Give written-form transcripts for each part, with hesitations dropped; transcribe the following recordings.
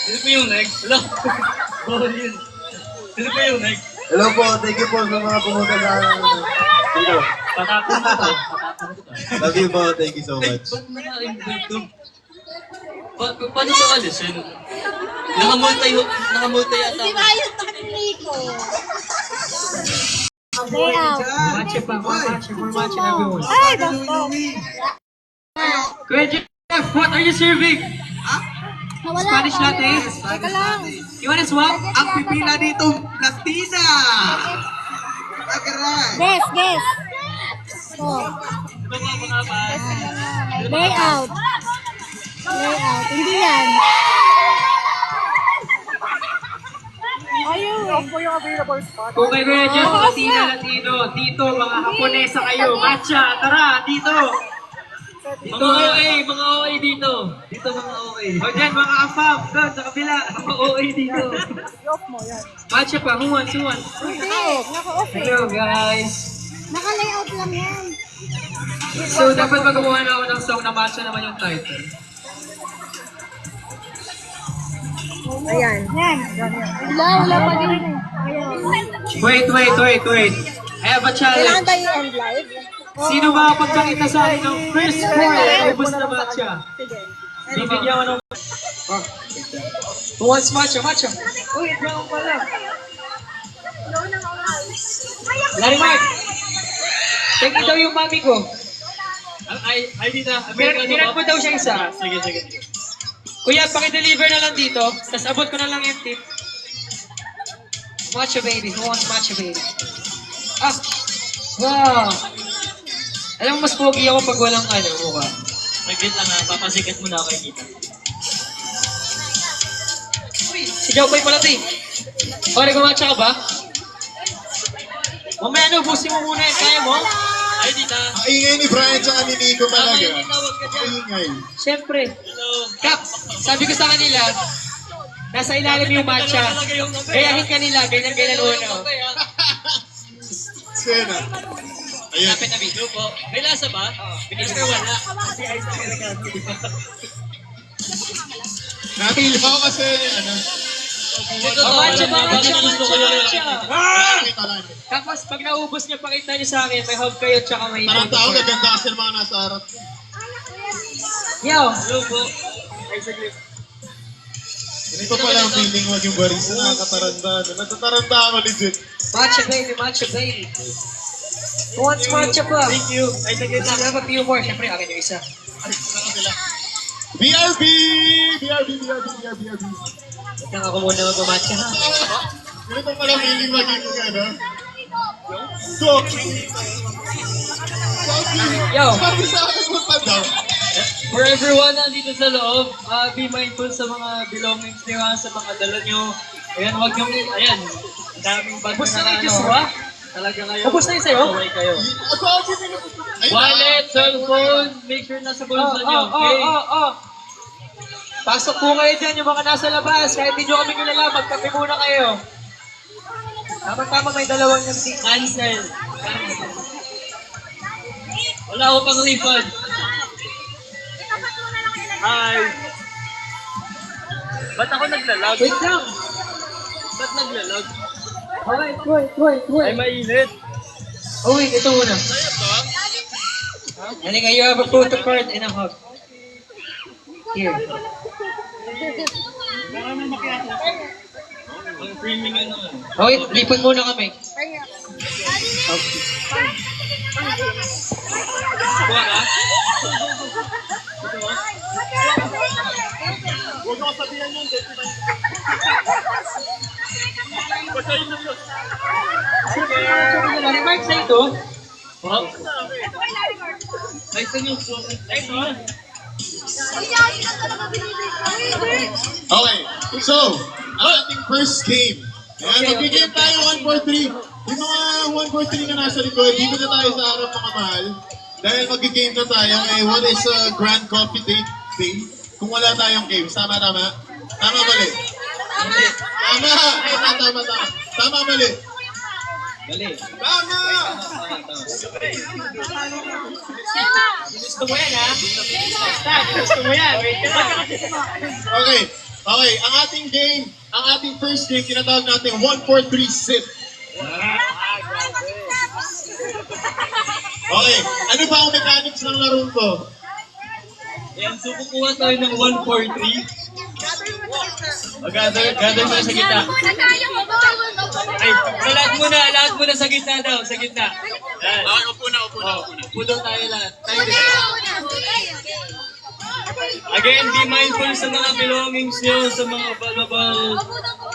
Sino po yung next? Hello? Bawal yun. Sino po yung next? Hello po, thank you po sa mga pumunta sa dito. Patapon na to. Love you po, thank you so much. Ba't naka-invite to? Paano ito alisin? Nakamultay yata. Di ba yung technique ko? Layout. Matcha pa, more matcha everyone. Ay, basta. Kuya Jeff, what are you serving? Nawala Spanish ako. latte? Teka lang. You wanna swap? Ang pipila dito, Latina! Agaray! Guess, guess. Oh. Layout. Layout. Hindi yan. Ayun. Kung kayo Kuya Jeff, Latina, Latino, dito, mga Haponesa kayo. Matcha, tara, dito. Mga OA, mga OA dito. Dito mga OA. O dyan, mga afam, doon, sa kabila. Mga OA dito. Matcha pa, who wants, who wants? Hindi. Naka-off eh. Hello guys. Naka-layout lang yan. So, dapat magawa na ako ng song na matcha naman yung title. Ayan. Yan. Wala pa din. Wait. I have a Kailangan challenge. ba i-end live? Sino makapagpakita sa akin ng first pour na ubos na matcha? Bibigyan ko ng... Who wants matcha? Matcha? Uy, brown pala. Larry Mark! Tingnan daw yung mami ko. Ay, dito. Meron mo daw siya isa. Sige. Kuya, pakideliver na lang dito. Tapos abot ko na lang yung tip. Matcha baby. Who wants matcha baby? Ah! Wow! Alam mo, mas pogi ako pag walang mukha. Saglit lang ha, papasikat mo na ako kay Kita. Si Jawboy pala ito eh. O, nagmamatcha ka ba? Mamaya na, ubusin mo muna yan. Kaya mo? Ay, dita. Ang ingay ni Brian tsaka ni Nico talaga. Dita, wag ka dyan. Ang ingay. Siyempre. Hello. Kap, sabi ko sa kanila, nasa ilalim yung matcha. Gayahin ka nila, ganyan-ganyan uno. Sena. Ayan. Kapit na video po. May lasa ba? Mister, wala. Kasi ice na nagkakati. Napili ako kasi, ano, Matcha. nakakita lang. Tapos pag naubos niya, pakita niyo sa akin, may hug kayo tsaka may Parang photo tao, card. gaganda kasi ng mga nasa harap. Yo! Hello po. Ay, saglit. Ganito pala ang feeling wag yung barista, nakakataranda. Natataranda ako legit. Matcha baby. Who wants matcha pa? Thank you. Ay, saglit I lang. have a few more. Siyempre, akin yung isa. BRB! Huwag kang ako muna mag-matcha ha. Ganito pala feeling maging ano. Talking. Yo! Sabi sa akin mo pa daw. For everyone nandito sa loob, be mindful sa mga belongings niyo, sa mga dala niyo. Ayan, wag yung, ayan, daming bag Ubus na na kayo, Joshua? Talaga kayo. Ubus na yun sa'yo? Kaway kayo. Sabi nila. Wallet, cellphone, make sure nasa bulsa niyo, okay? Pasok po kayo dyan, yung mga nasa labas. Kahit hindi nyo kami kilala, magkape muna kayo. Tama-tama, may dalawang yung seat. Cancel. Wala ako pang refund. Hi. Ba't ako naglalag? Wait lang. Ba't naglalag? Wait. Ay, mainit. Oh, wait, ito muna. Halika, you have a photo card and a hug. Here. Ang creaming ano. Oh, wait, lipon muna kami. Kuha ka? Huwag mo sabihan yun. Remark sa ito. Wow. Ay, saan yung ay, ito. Okay, so, ang ating first game. Ayan, magbigay tayo 1-4-3. Yung mga 1-4-3 na nasa likod, dito na tayo sa harap mga mahal. Dahil mag-game na tayo, what is a grand coffee date day? Kung wala tayong games. Tama? Tama mali? Tama! Tama mali. Dali. Tama! Gusto mo yan, ha? Gusto mo yan. Wait ka lang. Okay. Okay, ang ating game, ang ating first game, tinatawag natin 1-4-3 sit. Okay, ano ba ang mechanics ng laro to? Ayan, so kukuha tayo ng 1-4-3. Gather mo sa gitna. Ay, lahat muna sa gitna daw, sa gitna. Yan. Okay, upo na. Upo daw tayo lahat. Again, be mindful sa mga belongings nyo, sa mga valuable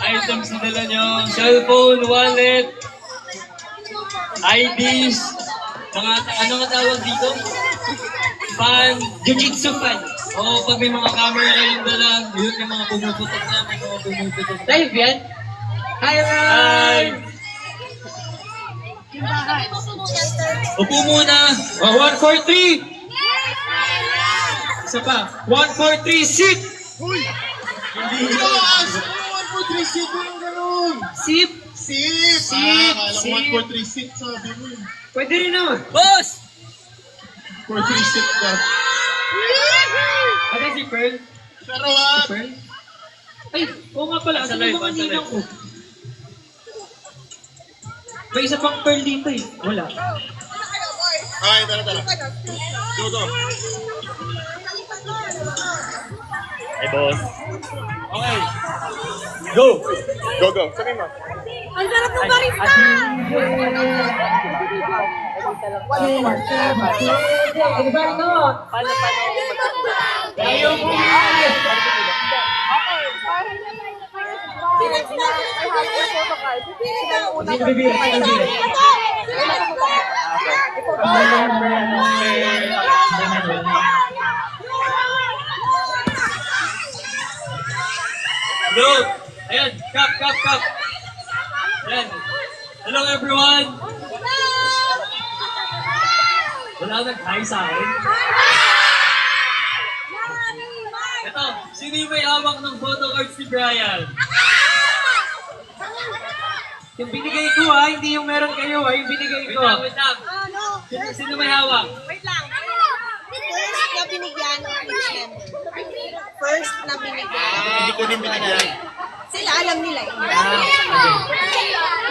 items na dala nyo. Cellphone, wallet, IDs, mga, ano nga tawag dito? Fan, Jiu-Jitsu fan. Oo, pag may mga camera kayong dala, yun yung mga pumuputok na, may mga pumuputok. Live yan? Hi, Ron! Upo muna. 1-4-3! Isa pa. 1-4-3, sit! Ikaw, asa mo 1-4-3 sit mo yung ganun? Sip! Sit! Sit! Akala ko 1-4-3 sit, sabi mo. Pwede rin naman. Boss! 4-3 sit ka. Ano si Pearl? Pero what? Pearl? Ay, oo nga pala. Ano Live, mga nasa ninang live. ko? May isa pang Pearl dito eh. Wala. Okay, tara. Go. Hey, boss. Okay. Go! Go. Sabi mo. Ang sarap ng barista! Ayaw mo! Sino bibira? Go! Ayan, cup. Ayan. Hello everyone! Wala nag-hi sa akin. Ito, sino yung may hawak ng photo cards ni Brian? Yung binigay ko ha, hindi yung meron kayo ha, yung binigay ko. Wait lang. Sino may hawak? First na binigyan ng Christian. First na binigyan. Hindi ko din binigyan. Sila alam nila eh.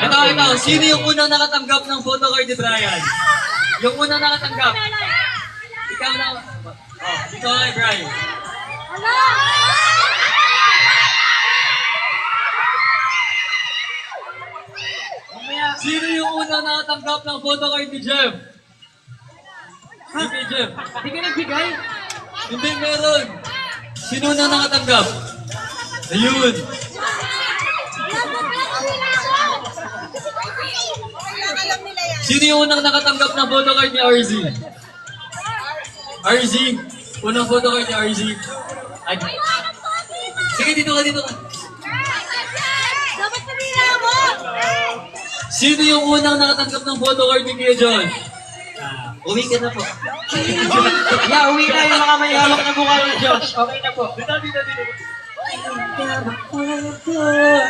Ito. Sino yung unang nakatanggap ng photo card ni Brian? Yung unang nakatanggap. Ikaw na. Oh, ikaw ay Brian. Sino yung unang nakatanggap ng photo card ni Jeff? Hindi Jeff. Hindi ka nagbigay? Hindi meron. Sino unang nakatanggap? Ayun. Alam nila yan. Sino yung unang nakatanggap ng photo card ni RZ? RZ. Unang photo card ni RZ. Ay. Sige, dito ka. Dapat pamila mo! Sino yung unang nakatanggap ng photo card ni Kuya John? Uwi ka na po. Yeah, uwi na yung mga may hawak na mukha ni Josh. Okay na po. Dito.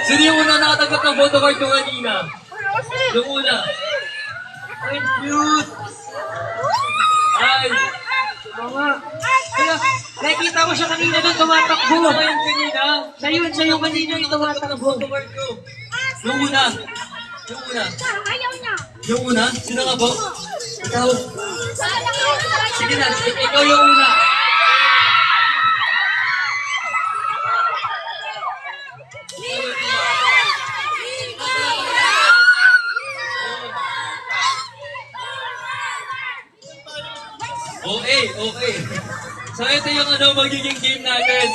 Sino yung unang nakatanggap ng photo card ko kanina? Yung una. Ay, cute! Ay! Mga. Kaya, nakikita ko siya kanina doon tumatakbo. Ano yung kanina? Siya yung kanina yung tumatakbo. Photo card ko. Yung una. Ayaw niya. Yung una? Sino nga po? Ikaw. Sige na, ikaw yung una. Okay. So ito yung magiging game natin.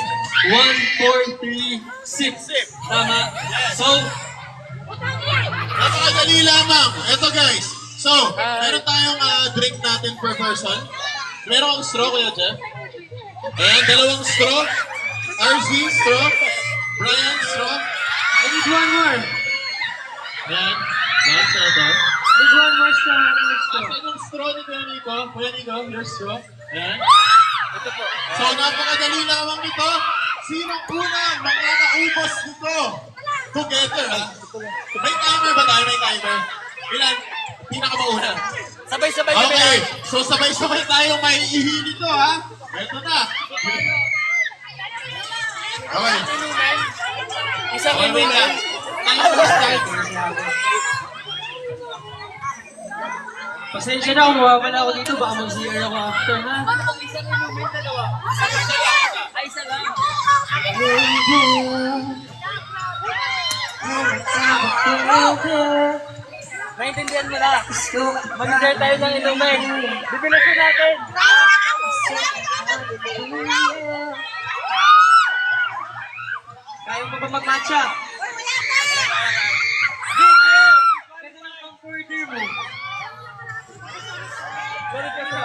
1, 4, 3, 6. Tama? So, Napakadali lamang. Eto guys. So, meron tayong drink natin per person. Meron akong straw, Kuya Jeff. Ayan, dalawang straw. RZ, straw. Brian, straw. I need one more. Ayan. Lahat sa ito. Need one more straw. Asan yung straw ni Kuya Nico? Kuya Nico, your straw. Ayan. Ito po. So, napakadali lamang nito. Sinong unang makakaubos nito? Together, ha? May timer ba tayo? May timer? Ilan? Pinakamauna. Sabay-sabay Okay, so sabay-sabay tayo may ihi nito ha. Ito na. Okay. Isang Okay, wait lang. Time to start. Pasensya na kung mawawala ako dito. Baka mag-CR ako after na. Ay, isa lang. Maintindihan mo na. Mag-share tayo ng inumin. Bibilisin natin. Kaya mo ba mag-matcha? Ganda ng comforter mo. Ganun ka siya.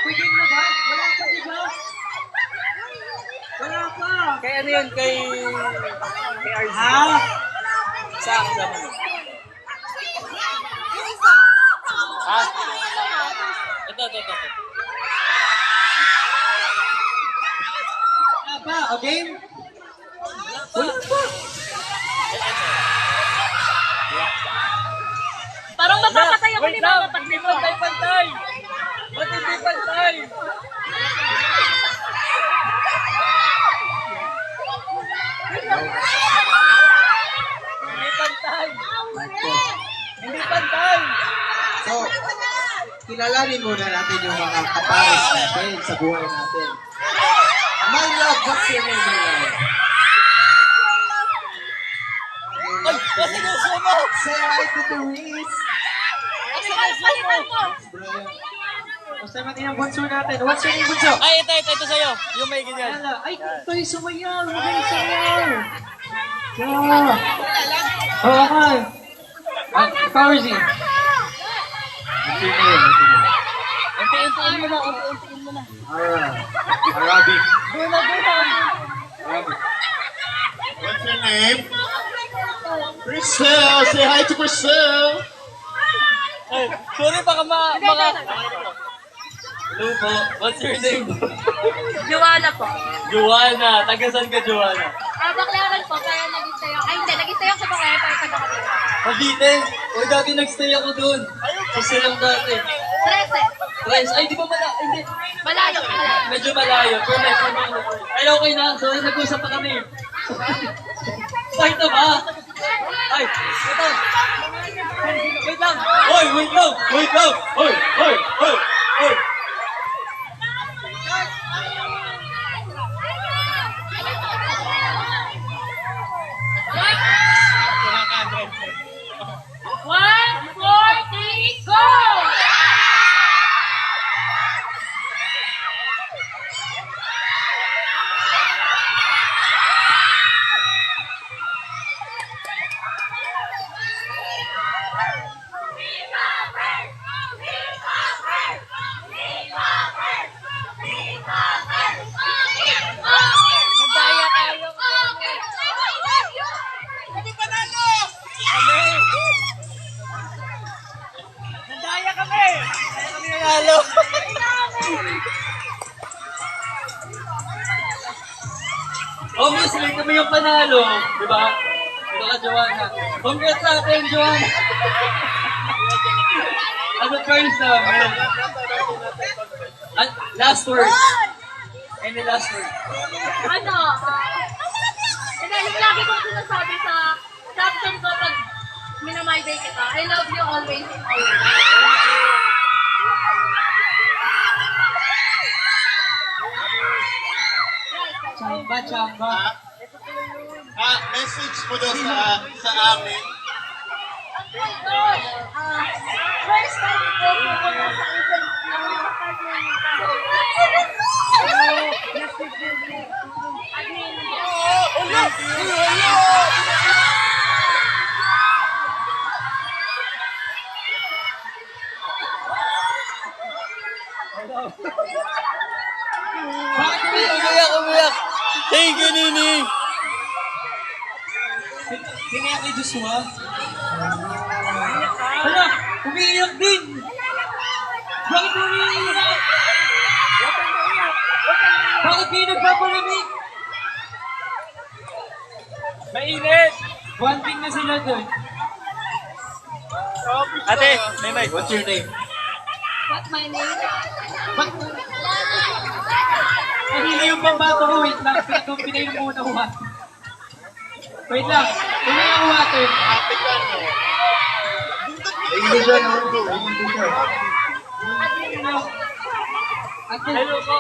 Pwede mo ba? Wala pa, di ba? Wala pa. Kay ano yun? Kay RZ. Ha? Sa kasama mo. Ha? Ito. Wala pa. Okay? Wala pa. Parang mapapatay ako Wait ni lang. Mama pag Hindi pantay-pantay. Ba't hindi pantay? Hindi pantay. Hindi pantay. So, kilalanin muna natin yung mga kapares natin sa buhay natin. My love, what's your name, my love? Ay, nasinuso mo. Say hi to the Reese. Palitan mo! Basta natin ang bunso natin. What's your name, bunso? Ay, ito sa'yo. Yung may ganyan. Ala, ay, tayo sumayaw. Magaling sumayaw. Yeah. Oo, okay. Farzi. Unti-untiin mo na. Arabic. What's your name? Priscilla. Say hi to Priscilla. Ay, sorry, baka Hello po. What's your name? Joanna po. Joanna. Tagasan ka, Joanna? Baklaran po, kaya nag-stay ako. Ay, hindi, nag-stay ako sa Baklaran para taga-Kapila. Cavite. O dati nagstay ako doon. Kasi lang dati. 13. Guys, ay di ba hindi. Malayo. Medyo malayo. Pero next time ako. Ay okay na. So nag-usap pa kami. Ay ito ba? Ay, ito. Wait lang. Hoy, wait lang. Wait lang. Hoy. One, four, three, go! Nagdaya tayo. Kami panalo! Kami. Nagdaya kami. Kami nanalo. Obviously, kami yung panalo. Di ba? Ito ka, Joanna. Congrats sa akin, Joanna. Ano first namin? Last word. Any last word? Ano? Yung lagi kong sinasabi sa caption ko pag minamay day kita. I love you always and always. Chamba. Message mo daw sa amin. First time ko pumunta sa event Umiyak. Thank you, Nini. Kiniyak ni Joshua. Hala, umiiyak din. Bakit umiiyak? Bakit Huwag kayo nagpapalamig. Mainit! Bonding na sila doon. Ate, may mic. What's your name? What my name? Nahila yung pambato ko. Wait lang. Pinag-combine yung muna ko water. Wait lang. Una yung water. Hindi siya naman ko. Hindi siya. Ate. Hello po.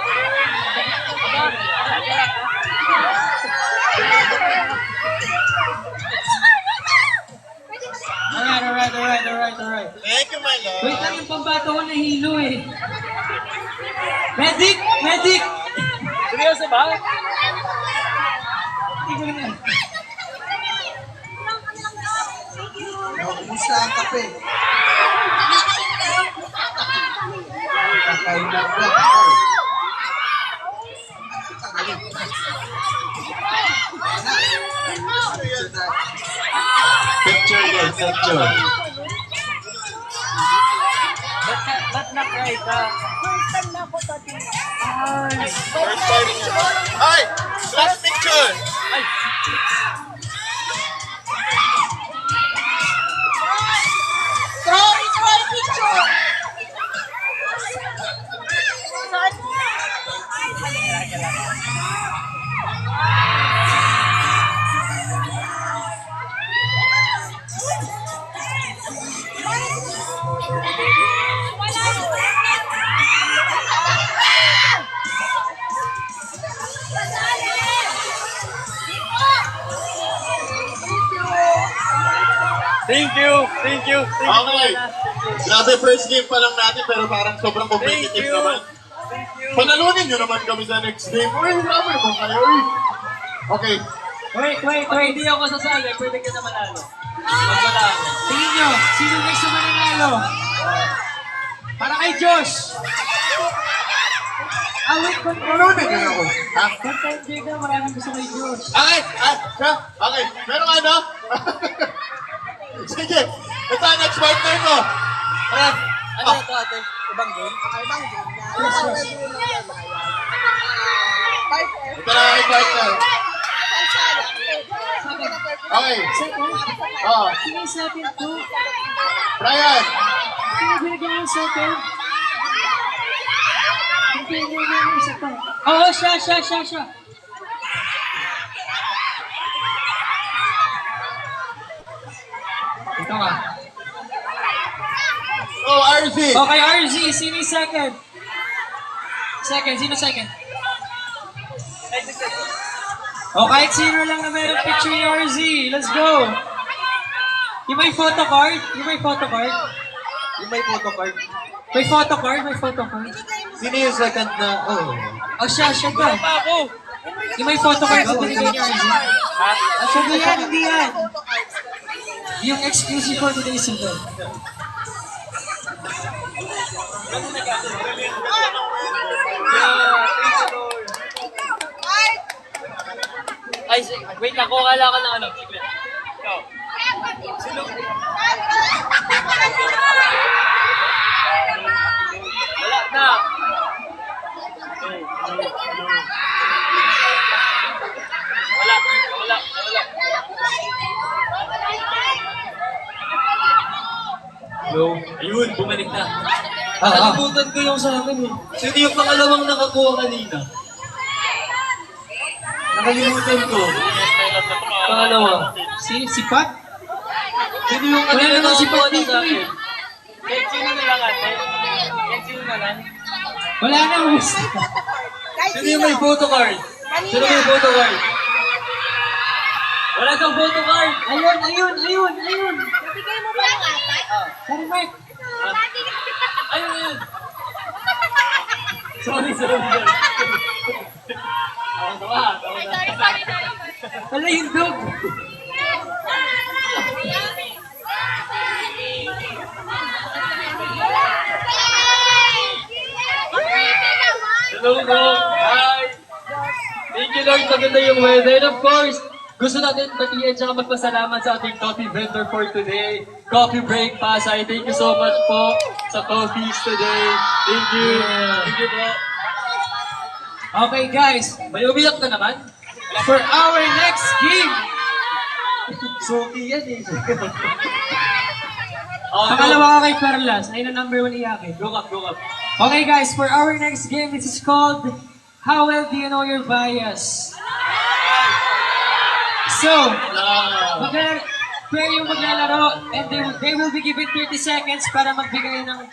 Alright. Thank you, my love. Wait lang yung pambato ko nahilo eh. Medic! Medic! Seryoso ba? Hindi ko na. Kumusta ang kape? Kakain lang ba? Picture guys, picture. Ba't na-cry ka? First time. Ay! Last picture! Ay! Troy picture! Thank you! Thank you! Okay. Grabe, first game pa lang natin pero parang sobrang Thank competitive you! naman. Thank you! Panalunin nyo naman kami sa next game. Uy, grabe naman kayo. Uy. Okay. Wait. Hindi ako sasali, pwede ka na manalo. Pag manalo. Tingin nyo, sino next na mananalo? Para kay Josh. Wait, Panalunin nyo na ako. Ha? Hindi ka, maraming gusto kay Josh. Okay. Siya? Okay. Meron ano? Sige. Ito ang next partner ko. Ayan. Ano ito ate? Ibang game? Ito na ang aking partner. Okay. Oh, Sino yung second to? Brian. Sino binigyan yung second? Binigyan yung isa pa. Oo, siya. Ito ka. Oh, RZ. Okay, RZ, sino yung second? Sino second? O kahit sino lang na meron picture ni RZ, let's go! Yung may photocard? Yung may photocard. May photocard? Sino yung second na? Oh. O siya ka. Pa ako! Yung may photocard sa binigay ni RZ. Ha? Siya hindi yan. Yung exclusive for today's event. Ay, wait lang, kuha lang ka ng ano. Sige. Ikaw. Wala na. Wala. Hello? Ayun, bumalik na. Nakalimutan ko yung sa akin eh. Sino yung pangalawang nakakuha kanina? Nakalimutan ko. Pangalawa. Si Pat? Sino yung Wala kanina naman si nakakuha Pat na dito sa akin? eh. Kahit sino na lang ate. Kahit sino na lang. Wala na, Wes. Sino yung may photocard? Sino may photocard? Wala kang photocard! Ayun. Nabigay mo ba yung apat? Sorry, Mark. Ayun! Sorry. Tawa. Sorry. Wala yung dog. Hello po! Hi! Thank you Lord, maganda yung weather. And of course, gusto natin batiin at magpasalamat sa ating coffee vendor for today. Coffee Break Pasay. Thank you so much po sa coffees today. Thank you. Thank you po. Okay guys, May umiyak ka naman? for our next game. Suki yan eh. Oh, Pangalawa ka kay Perlas. Ayun ang number 1 iyakin. Go up, go up. Okay guys, for our next game, this is called How Well Do You Know Your Bias? So, pair yung maglalaro and they will be given 30 seconds para magbigay ng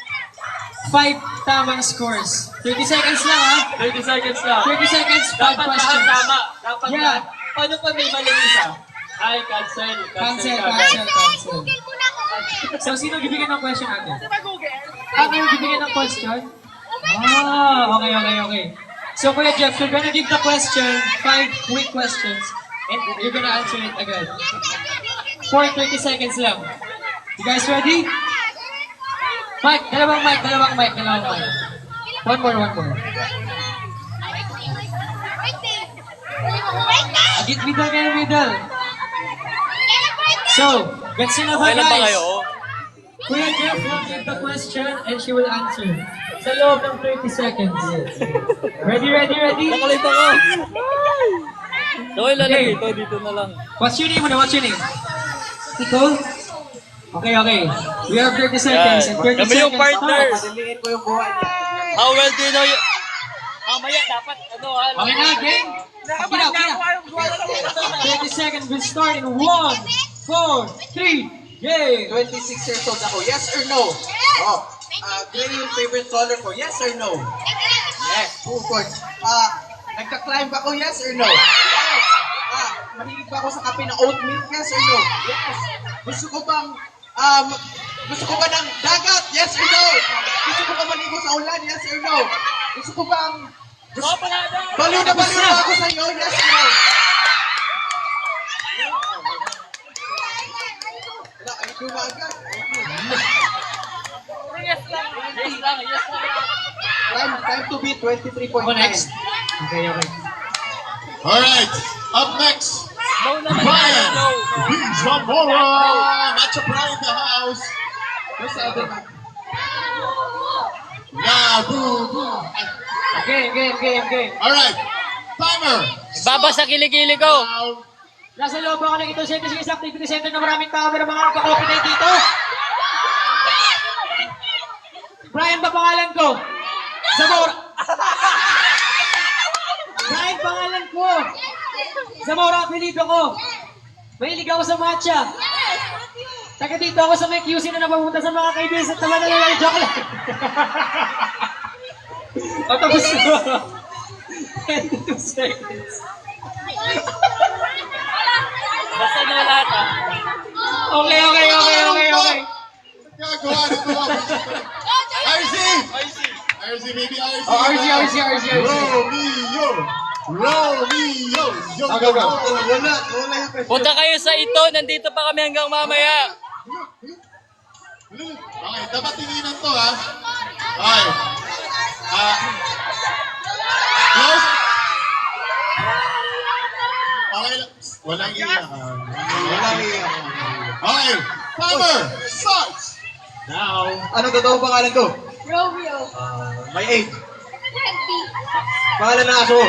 5 tamang scores. 30 seconds lang ha? 30 seconds lang. 30 seconds, 5 Dapat lahat questions. tama. Dapat Yeah. lahat. Paano pa may mali isa? Ay, cancel. Cancel. So, sino bibigyan ng question natin? Ako yung bibigyan ng question? Okay. So, Kuya Jeff, you're gonna give the question, 5 quick questions, and you're gonna answer it agad. For 30 seconds lang. You guys ready? Mike, dalawang mic. One more. Middle. So, gets na ba Okay lang ba guys? kayo? Kuya Jeff will give the question and she will answer. Sa loob ng 30 seconds. Ready? Nakalito ko. Okay lang Okay. dito na lang. What's your name? Nicole? Okay. We have 30 seconds and 30 Kami yung seconds. partner. Padaliin ko yung buhay niya. How well do you know you... Mamaya dapat, Okay na, game? Kina. 30 seconds will start in 1, 4, 3, game! 26 years old ako. Yes or no? Oh. Gray yung favorite color ko. Yes or no? Yes. Of course. Nagka-climb ako. Yes or no? Yes. Mahilig ba ako sa kape na oat milk? Yes or no? Yes. Gusto ko ba ng dagat? Yes or no? Gusto ko ba maligo sa ulan? Yes or no? Gusto ko bang baliw na ako sa iyo? Yes or no? Wala, ay ko na agad. Yes lang. Time to beat 23.9. Ako next. Okay. Alright, up next, No naman. Brian No. B. Zamora. Matcha Brian in the house. Where's the other man? Boo. Game. Alright, timer. Baba sa kilikili ko. Now, Nasa loob ako ng ito center sa activity center na maraming tao pero mga nagka-coffee dito. Brian ba pangalan ko? Zamora. Brian pangalan ko. Zamora apelido ko. Mahilig ako sa matcha. Taga dito ako sa may QC na napapunta sa mga kaibigan sa taman na lalaki chocolate. O tapos na. 22 seconds. Basta na lahat Okay. gagawa nito ako. RC, baby, RC. Oh, RC. Romeo. Yo. Wala yung question. Punta kayo sa ito. Nandito pa kami hanggang mamaya. Okay, dapat tinginan to ha. Okay. Close. Okay lang. Walang iyakan. Okay, timer starts. Now, Ano totoo pangalan ko? Romeo. My age. 20. Pangalan ng aso ko.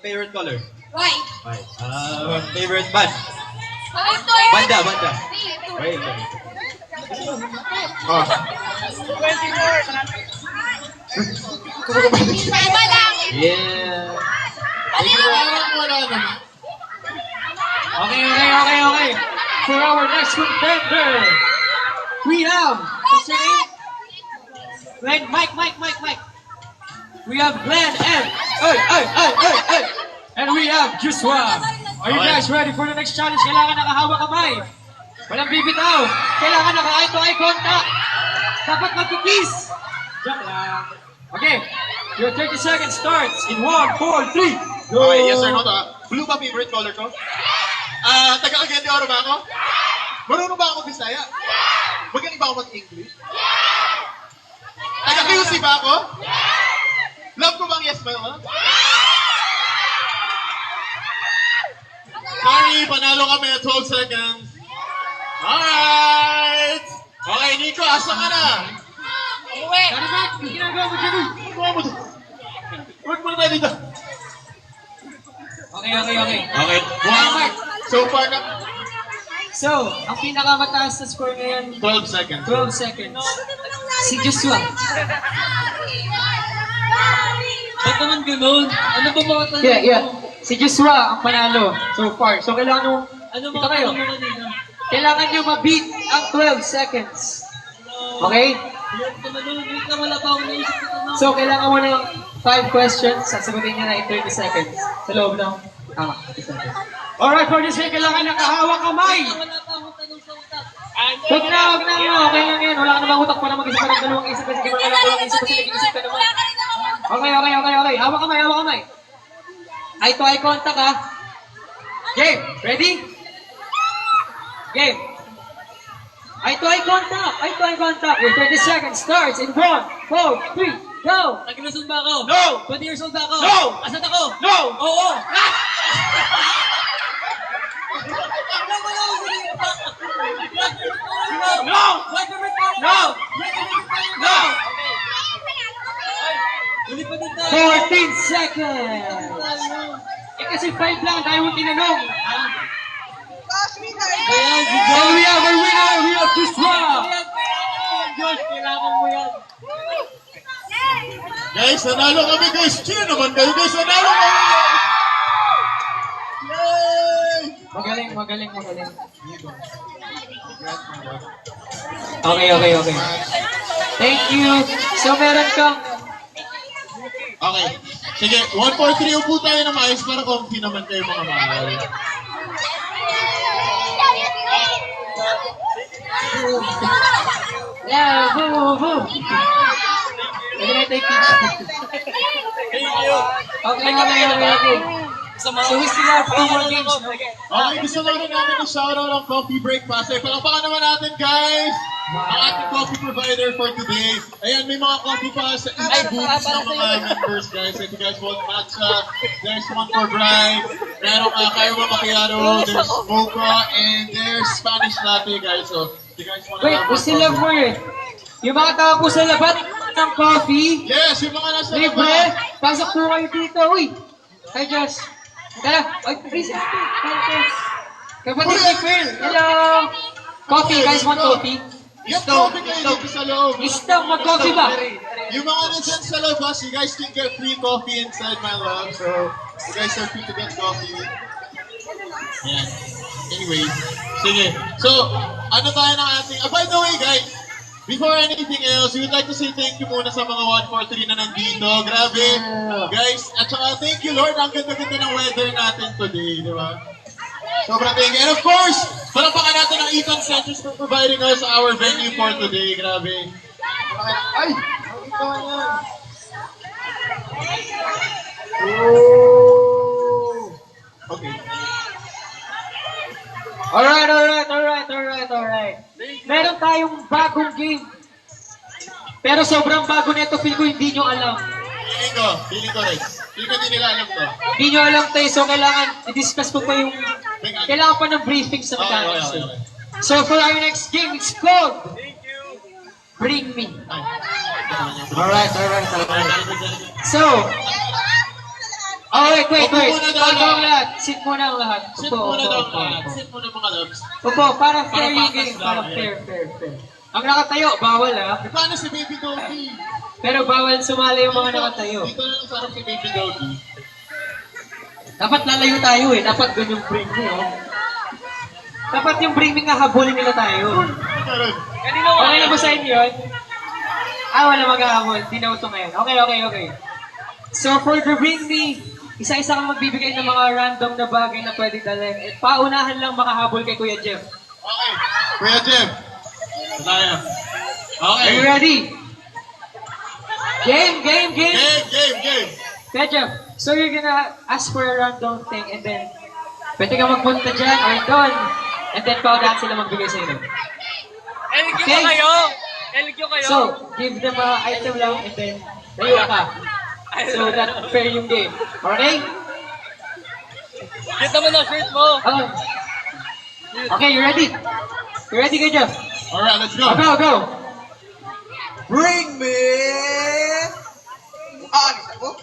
Favorite color? White. White. Favorite band? Banda. Wait. Iba lang. Yeah. wala naman. Okay. For our next contender, we have, what's your name? Glenn, Mike. We have Glenn and, and we have Joshua. Are you guys ready for the next challenge? Kailangan nakahawak kamay. Walang bibitaw. Kailangan naka-eye to eye contact. Dapat magkikis. Joke lang. Okay, your 30 seconds starts in 1, 4, 3. Go! Okay, yes or no to ha? Blue ba favorite color ko? Taga-Cagayan de Oro ba ako? Marunong ba ako Bisaya? Magaling ba ako mag-English? Taga-QC ba ako? Love ko bang yes ba ako? Sorry, panalo kami at 12 seconds. Alright! Okay, Nico, asa ka na? Sorry, Mark. Ang ginagawa mo dyan, uy. Huwag mo na dito. Okay. Okay, one. So far na So, ang pinakamataas na score ngayon, 12 seconds. 12 seconds. Si Joshua. Ba't naman ganun? Ano ba mga tanong Yeah. mo? Si Joshua ang panalo so far. So, kailangan nyo, Ano ito mga kayo. tanong mo kanina? Kailangan nyo ma-beat ang 12 seconds. Okay? Wait na wala pa ako naisip na tanong. So, kailangan mo ng 5 questions. Sasagutin nyo na in 30 seconds. Sa loob ng... Tama, 30 seconds. Alright, for this week, kailangan nakahawak kamay. Wala pa akong tanong sa utak. Huwag na. Okay lang yan. Wala ka namang utak para mag-isip ka ng dalawang isip. Kasi di ba wala dalawang isip kasi nag-isip ka naman. Okay. Hawak kamay. Eye to eye contact, ha? Game. Ready? Game. Eye to eye contact. Your 30 seconds starts in 1, 4, 3, go! Nag-Luzon ba ako? No! 20 years old ba ako? No! Asan ako? No! Oo! No! No! No! Ulit pa din tayo. 14 seconds! Eh kasi 5 lang, tayo mo tinanong. Ayan, si So we have a winner, we have Joshua! Josh, kailangan mo yan. Guys, nanalo kami guys. Cheer naman kayo guys. Nanalo kami guys. Yay! Magaling. Okay. Thank you. So meron kang... Okay. Sige, 1, 4, 3 upo tayo na maayos para comfy naman kayo mga mahal. Yeah, boo. Pwede na take picture. Okay. So we still have 2 more games, no? Okay, gusto lang rin namin i-shoutout ang coffee break passer. Palakpakan naman natin guys! Ang ating coffee provider for today. Ayan, may mga coffee pa sa each booths ng mga members guys. If you guys want matcha, there's one for Brian. Meron Cairo Macchiato, there's mocha, and there's Spanish latte guys. So, if you guys want to Wait, we still have more eh. Yung mga tao po sa labat ng coffee, Yes, yung mga nasa libre, labas. pasok po kayo dito. Uy! Hi, Josh. Tara, ay, please. Kapatid ni Phil. Hello. Coffee, guys want coffee? Get coffee kayo dito sa loob. Istang mag-coffee ba? Yung mga nandyan sa labas, you guys can get free coffee inside my lab. So, you guys are free to get coffee. Yan. Anyway, sige. So, ano tayo ng ating... by the way, guys, before anything else, we would like to say thank you muna sa mga 143 na nandito. Grabe. Guys, at saka thank you, Lord. Ang ganda-ganda ng weather natin today, di ba? Sobrang thank you. And of course, palakpakan natin ang Econ Centers for providing us our venue for today. Grabe. Ay! Ito yan. Oh! Okay. Alright. Meron tayong bagong game. Pero sobrang bago nito, feel ko hindi nyo alam. Feeling ko rin. Feeling ko hindi nila alam to. Hindi nyo alam tayo, so kailangan i-discuss ko pa yung... Kailangan pa ng briefing sa mechanics. Okay. So for our next game, it's called... Bring Me. Ay. Alright. So... Oh, wait. Upo muna daw Bago ang lahat. lahat. Sit muna ang lahat. Sit Upo, muna upo, daw upo, lahat. upo. Sit muna mga loves. Opo, para fair Para yung patas game. lang, Para eh. fair. Ang nakatayo, bawal ah. Paano si Baby Doggy? Pero bawal sumali yung mga nakatayo. Dito na lang sa harap si Baby Doggy. Dapat lalayo tayo eh. Dapat ganun yung bring me, oh. Dapat yung bring me nga habulin nila tayo. Meron. Okay na ba sa inyo yun? Wala maghahabol. Di na ito ngayon. Okay. So for the bring me, isa-isa kang magbibigay ng mga random na bagay na pwede dalhin. At paunahan lang makahabol kay Kuya Jeff. Okay. Kuya Jeff. Tayo. Okay. Are you ready? Game! Game. Kuya Jeff, so you're gonna ask for a random thing and then pwede ka magpunta dyan or doon and then paunahan sila magbigay sa inyo. LQ kayo! So, give them a item lang and then layo ka. So that fair yung game. Okay? Kita mo na shirt mo! Okay, you ready? You ready, ka, Jeff? Alright, let's go. Go. Bring me... Alis ako.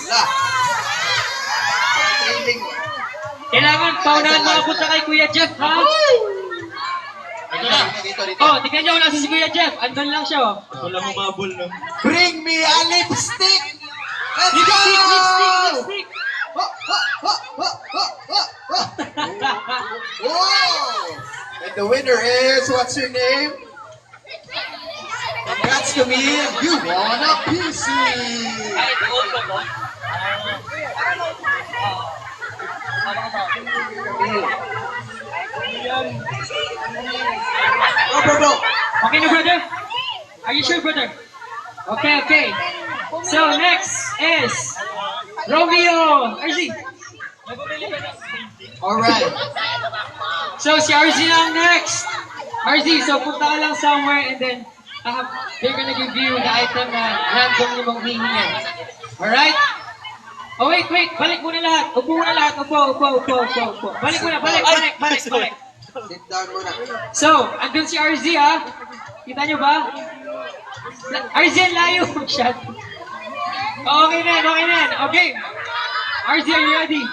Wala. Trailing. Kailangan paunahan makapunta kay Kuya Jeff, ha? Ito na. Dito. Oh, tignan niyo, nasa si Kuya Jeff. Andun lang siya, oh. Wala humabol, no? Bring me a lipstick! Let's go! Lipstick! Ha, ha, ha, ha, ha, ha, ha. Whoa! And the winner is, what's your name? Congrats, Camille. You won a PC. Ay, doon ko to. Oh, bro. Okay na, brother? Are you sure, brother? Okay. So, next is Romeo. RZ. Alright. So, si RZ lang next. RZ, so punta ka lang somewhere and then they're gonna give you the item na randomly mong hihingan. Alright? Oh, wait. Balik muna lahat. Upo muna lahat. Upo. Balik muna. Sit down muna. So, andun si RZ, ha? Kita nyo ba? RZ, ang layo. Shut. Okay na. Okay. RZ, are you ready?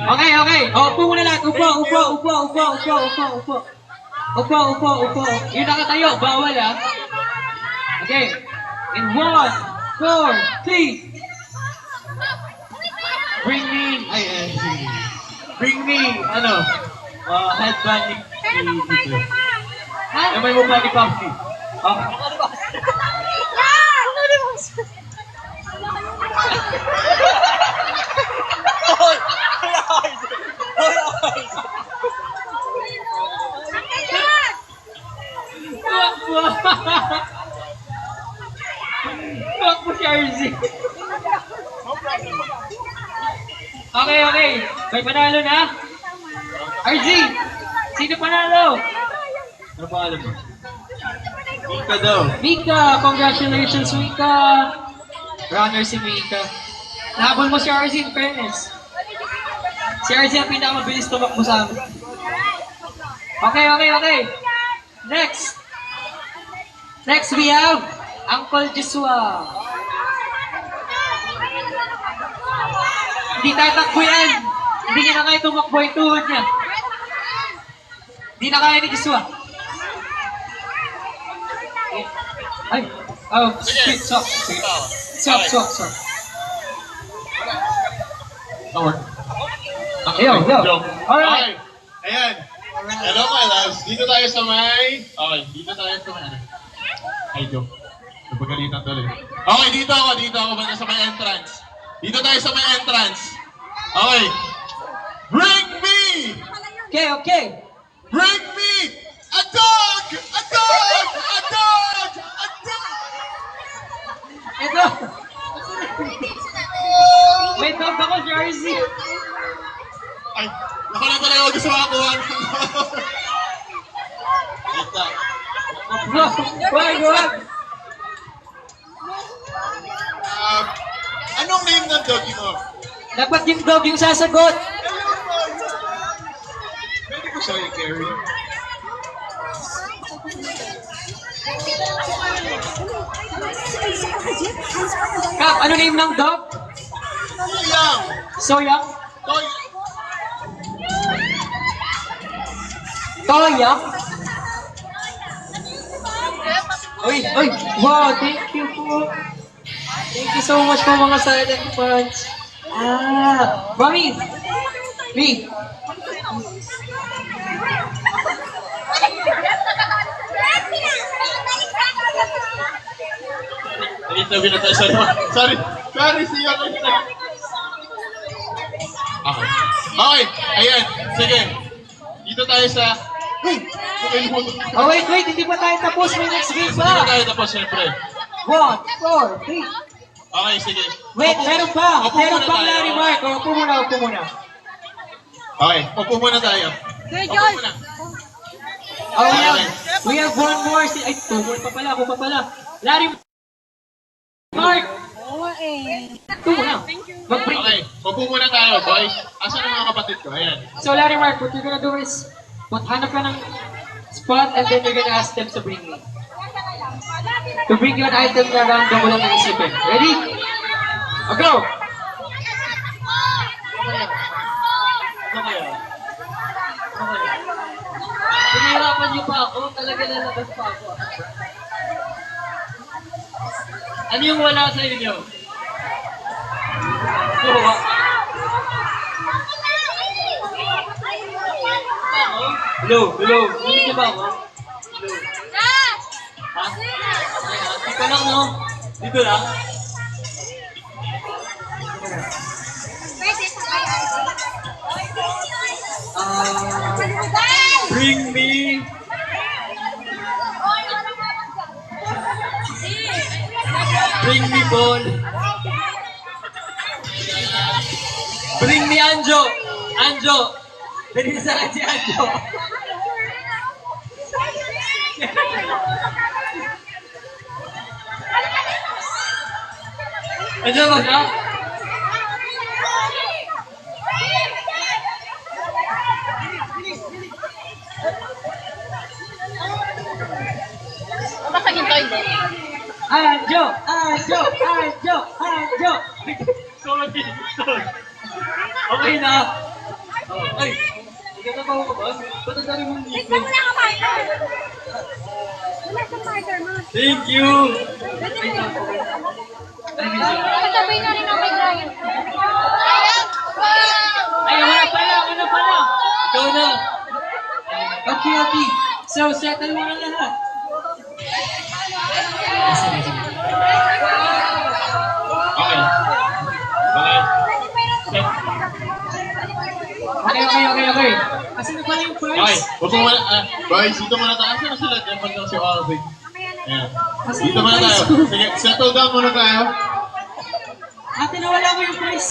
Okay. Upo muna lahat. Upo. Yung nakatayo, bawal, ha? Okay. In 1, 4, 3. Bring me, headband ni Tito. Ha? May mukha ni Puffy. Okay. Tuwak mo si RZ. Okay. May panalo na? RZ, sino panalo? Ano pa alam mo? Mika daw. Mika, congratulations Mika. Runner si Mika. Nahabol mo si RZ in fairness. Si RZ ang pinakamabilis tumakbo sa amin. Okay. Next we have Uncle Joshua. Hindi tatakbo yan. Hindi niya na kaya tumakbo yung tuhod niya. Hindi na kaya ni Joshua. Ay. Oh, stop. Howard. Yo. Alright. Ayan. Hello, my loves. Dito tayo sa may... Okay, dito tayo sa may... Ay, joke. Napagalitan tuloy. Okay, dito ako banda sa may entrance. Dito tayo sa may entrance. Okay. Bring me! Okay. Bring me a dog! A dog! A dog! A dog! Ito. May dog ako, Jersey. Ay, ako lang talaga gusto makakuha ng dito. Wag. Anong name ng doggy mo? Dapat yung dog yung sasagot. Pwede ko siya i-carry. Kap, ano name ng dog? Yang! Soya? Toy! Toya? Oy! Wow, thank you po. Thank you so much po mga silent fans. Mami! Me! Interview na tayo. Sorry, see you next time. Okay, ayan. Sige. Dito tayo sa... Oh, wait, hindi pa tayo tapos. May next game Dito pa. tayo tapos, syempre. 1, 4, 3. Okay, sige. Wait, meron pa. Upo Meron muna pa, tayo. Larry Mark. Upo muna. Okay, upo muna tayo. Upo muna. Oh, we have one more. Ay, 2 more pa pala. Ako pa pala. Larry Mark. Ito muna. Mag-bring. Okay, upo muna tayo, boys. Asan ang mga kapatid ko? Ayan. So Larry Mark, what you're gonna do is, hanap ka ng spot and then you're gonna ask them to bring me. To bring you an item na random mo lang naisipin. Ready? O, go! Ano kaya? Pinahirapan niyo pa ako, talaga lalabas pa ako. Ano yung wala sa inyo? Oo. Hello, hello. Hindi niyo ba ako? Ha? Dito lang, no? Dito lang? Bring me. Bring me ball. Bring me Anjo. Anjo. Dali sa akin si Anjo. Anjo ba siya? Basta ginto hindi. Anjo! Anjo! Anjo! Anjo! Sorry. Okay na. Ay, hindi ka ba ako ba? Ba't ang dami mong dito? Tignan mo na ang marker. Wala siyang marker, ma. Thank you. Kasabay na rin ang may client. Ay, wala pala! Ano pala? Ikaw na. Okay, okay. So, settle mo na lahat. Okay. Okay. Okay. Asan na pala yung price? Okay, upo muna. Boys, dito muna tayo. Asan na sila? Diyan pa lang si Alvin. Ayan. Dito muna tayo. Sige, settle down muna tayo. Ate, nawala ko yung price.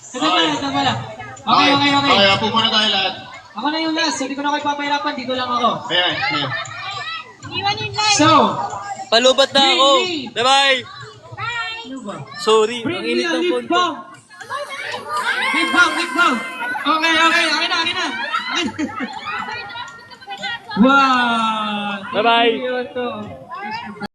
Okay. Ito pala. Okay. Okay, upo muna tayo lahat. Ako na yung last, so di ko na kayo papahirapan, dito lang ako. Ayan, ayan. Iwan yung light. So, Palubat na ako. Bring me. Bye-bye. ano ba? Sorry, Bring ang me init a ng lip konti. balm! Lip balm! Okay, akin na. Wow! Bye-bye. Thank you, Otto.